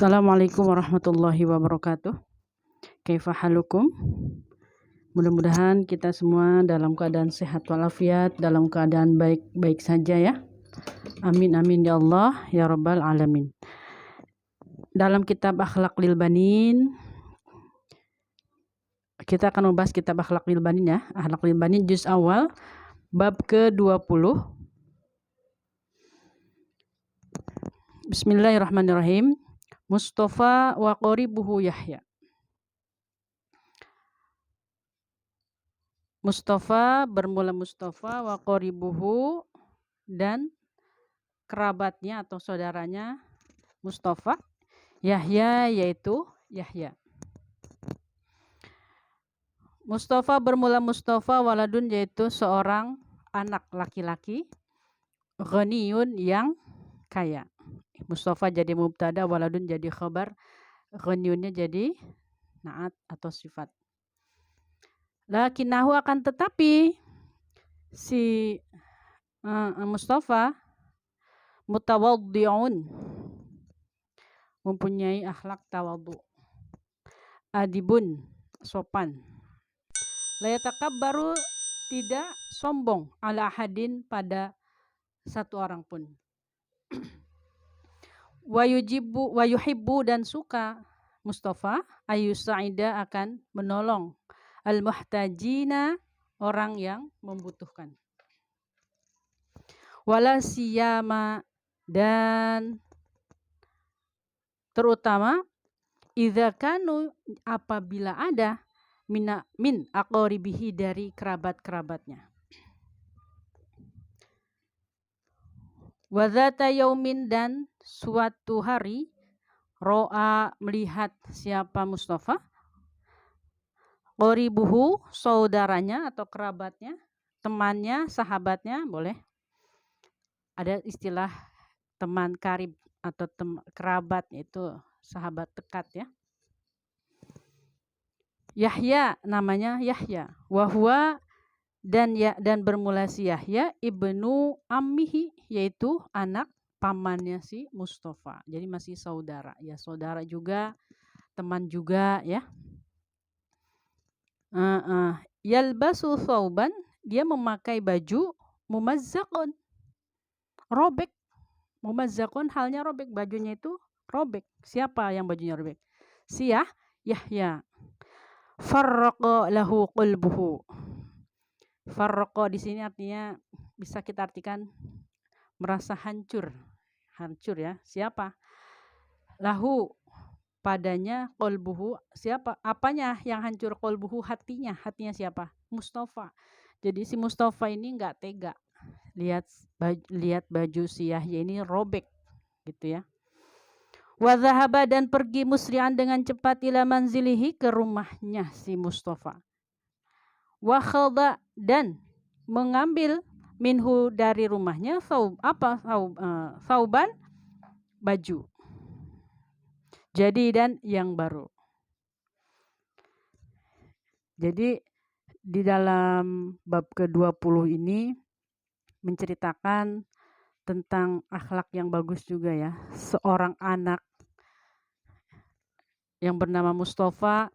Assalamualaikum warahmatullahi wabarakatuh. Kaifa halukum? Mudah-mudahan kita semua dalam keadaan sehat walafiat, dalam keadaan baik-baik saja ya. Amin amin ya Allah ya rabbal alamin. Dalam kitab Akhlaq lil Banin, kita akan membahas kitab Akhlaq lil Banin ya. Akhlaq lil Banin juz awal bab ke-20. Bismillahirrahmanirrahim. Mustafa wa qaribuhu Yahya. Mustafa bermula Mustafa wa qaribuhu dan kerabatnya atau saudaranya Mustafa, Yahya yaitu Yahya. Mustafa bermula Mustafa waladun yaitu seorang anak laki-laki, ghaniyun yang kaya. Mustafa jadi mubtada, waladun jadi khabar, ghaniyunnya jadi naat atau sifat. Lakinnahu akan tetapi si Mustafa mutawaddi'un, mempunyai akhlak tawadhu, adibun, sopan, layatakabbaru, tidak sombong, ala ahadin, pada satu orang pun, wa yuhibbu, dan suka Mustafa ayusa'ida, akan menolong al-muhtajina, orang yang membutuhkan, wala siyama, dan terutama idza kanu, apabila ada min aqaribihi, dari kerabat-kerabatnya. Wa dzata yaumin, dan suatu hari, ro'a, melihat siapa Mustafa, qaribuhu, saudaranya atau kerabatnya, temannya, sahabatnya, boleh ada istilah teman karib atau kerabat, itu sahabat dekat ya. Yahya, namanya Yahya, wahwa, dan bermula si Yahya ibnu ammihi, yaitu anak pamannya si Mustafa. Jadi masih saudara ya, saudara juga, teman juga ya. Yalbasu thawban, dia memakai baju, mumazzaqun, robek. Mumazzaqun, halnya robek, bajunya itu robek. Siapa yang bajunya robek? Si Yahya. Farraqa lahu qalbuhu. Farraqa di sini artinya bisa kita artikan merasa hancur ya. Siapa? Lahu, padanya, qalbuhu, siapa? Apanya yang hancur? Qalbuhu, hatinya siapa? Mustafa. Jadi si Mustafa ini enggak tega lihat baju si Yahya ini robek gitu ya. Wa dhahaba, dan pergi musri'an, dengan cepat, ila manzilihi, ke rumahnya si Mustafa. Wa khadha, dan mengambil, minhu, dari rumahnya, thawban, baju, jadi dan yang baru. Jadi di dalam bab ke-20 ini menceritakan tentang akhlak yang bagus juga ya. Seorang anak yang bernama Mustafa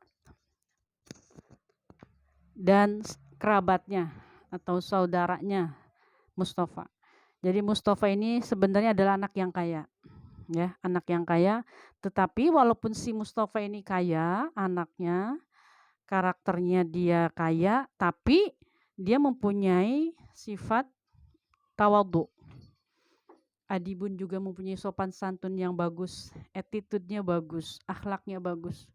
dan kerabatnya atau saudaranya Mustafa. Jadi Mustafa ini sebenarnya adalah anak yang kaya ya, anak yang kaya. Tetapi walaupun si Mustafa ini kaya, anaknya, karakternya dia kaya, tapi dia mempunyai sifat tawadhu. Adibun, juga mempunyai sopan santun yang bagus, attitude-nya bagus, akhlaknya bagus.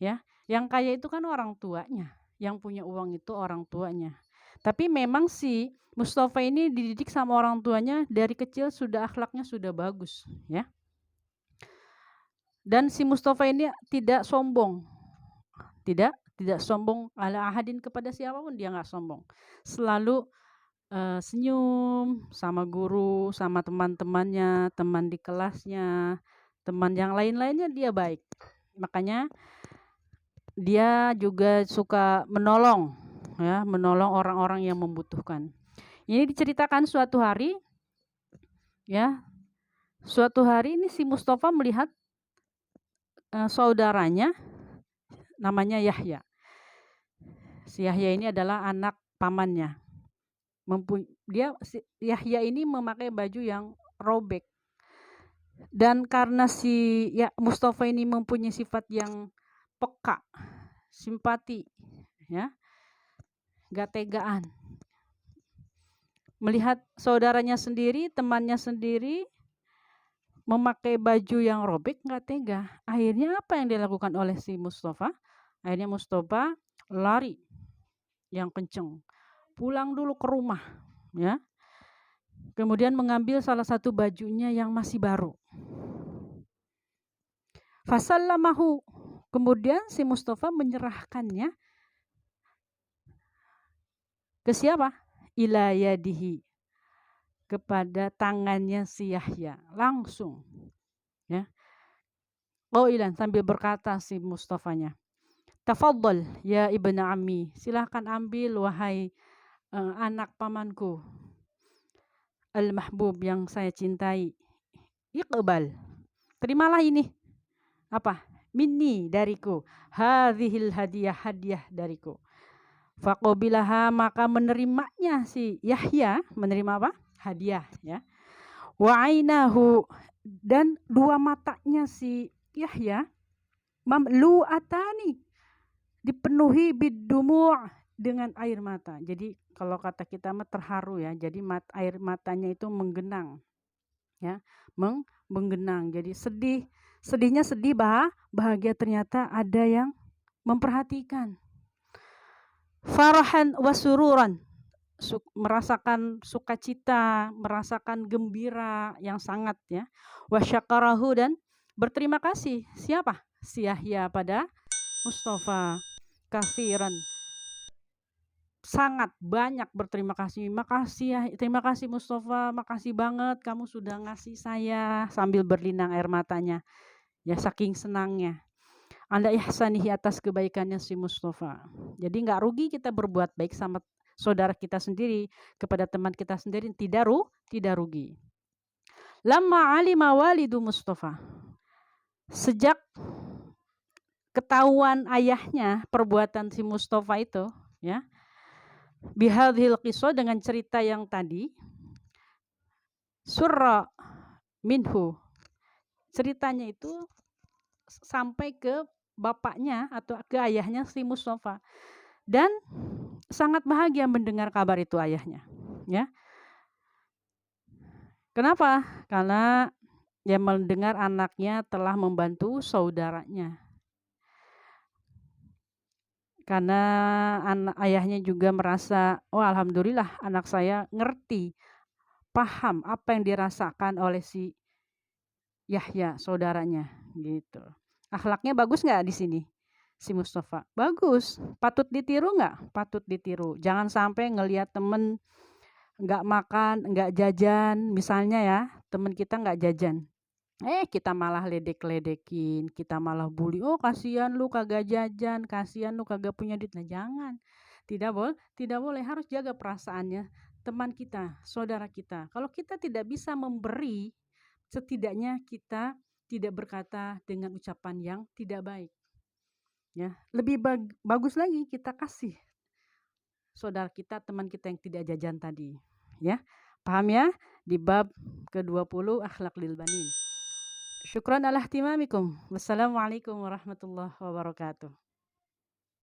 Ya, yang kaya itu kan orang tuanya, yang punya uang itu orang tuanya. Tapi memang si Mustafa ini dididik sama orang tuanya dari kecil, sudah akhlaknya sudah bagus, ya. Dan si Mustafa ini tidak sombong. Tidak sombong ala ahadin, kepada siapapun dia enggak sombong. Selalu senyum sama guru, sama teman-temannya, teman di kelasnya, teman yang lain-lainnya, dia baik. Makanya dia juga suka menolong ya, menolong orang-orang yang membutuhkan. Ini diceritakan suatu hari ya, suatu hari ini si Mustafa melihat saudaranya namanya Yahya. Si Yahya ini adalah anak pamannya. Yahya ini memakai baju yang robek. Dan karena si Mustafa ini mempunyai sifat yang peka, simpati, ya, gak tegaan. Melihat saudaranya sendiri, temannya sendiri memakai baju yang robek, gak tega. Akhirnya apa yang dilakukan oleh si Mustafa? Akhirnya Mustafa lari yang kenceng, pulang dulu ke rumah, ya. Kemudian mengambil salah satu bajunya yang masih baru. Fasallamahu. Kemudian si Mustafa menyerahkannya ke siapa? Ila yadihi. Kepada tangannya si Yahya. Langsung. Ya. Qailan, sambil berkata si Mustafanya, Tafadhal ya ibna ammi. Silahkan ambil wahai anak pamanku. Al-mahbub, yang saya cintai. Iqbal. Terimalah ini. Apa? Minni, dariku. Hadhil hadiah dariku. Faqabilaha, maka menerimanya si Yahya. Menerima apa? Hadiah, ya. Wa ainahu, dan dua matanya si Yahya mamlu'atani, dipenuhi bidumu', dengan air mata. Jadi kalau kata kita mah terharu, ya. Jadi air matanya itu menggenang, ya, menggenang. Jadi sedihnya sedih, bahagia ternyata ada yang memperhatikan. Farahan wa sururan, merasakan sukacita, merasakan gembira yang sangat, ya. Wa syakarahu, dan berterima kasih. Siapa? Si Yahya pada Mustafa. Katsiran, sangat banyak berterima kasih. Makasih ya, terima kasih Mustafa, makasih banget kamu sudah ngasih saya, sambil berlinang air matanya. Ya, saking senangnya. Anda ihsanihi, atas kebaikannya si Mustafa. Jadi nggak rugi kita berbuat baik sama saudara kita sendiri, kepada teman kita sendiri, tidak rugi. Lamma alima walidu Mustafa. Sejak ketahuan ayahnya perbuatan si Mustafa itu, ya, bihadhil qisah, dengan cerita yang tadi, surra minhu, ceritanya itu sampai ke bapaknya atau ke ayahnya si Mustafa, dan sangat bahagia mendengar kabar itu ayahnya, ya. Kenapa? Karena dia mendengar anaknya telah membantu saudaranya. Karena ayahnya juga merasa, oh alhamdulillah anak saya ngerti, paham apa yang dirasakan oleh si Yahya, saudaranya, gitu. Akhlaknya bagus nggak di sini si Mustafa? Bagus. Patut ditiru nggak? Patut ditiru. Jangan sampai ngelihat temen nggak makan, nggak jajan, misalnya, ya, temen kita nggak jajan, kita malah ledek-ledekin, kita malah bully. Oh, kasihan lu kagak jajan, kasihan lu kagak punya duit. Nah, jangan. Tidak boleh, harus jaga perasaannya teman kita, saudara kita. Kalau kita tidak bisa memberi, setidaknya kita tidak berkata dengan ucapan yang tidak baik. Ya, lebih bagus lagi kita kasih saudara kita, teman kita yang tidak jajan tadi, ya. Paham, ya? Di bab ke-20 akhlak lil banin. Syukran ala ihtimamikum. Wassalamualaikum warahmatullahi wabarakatuh.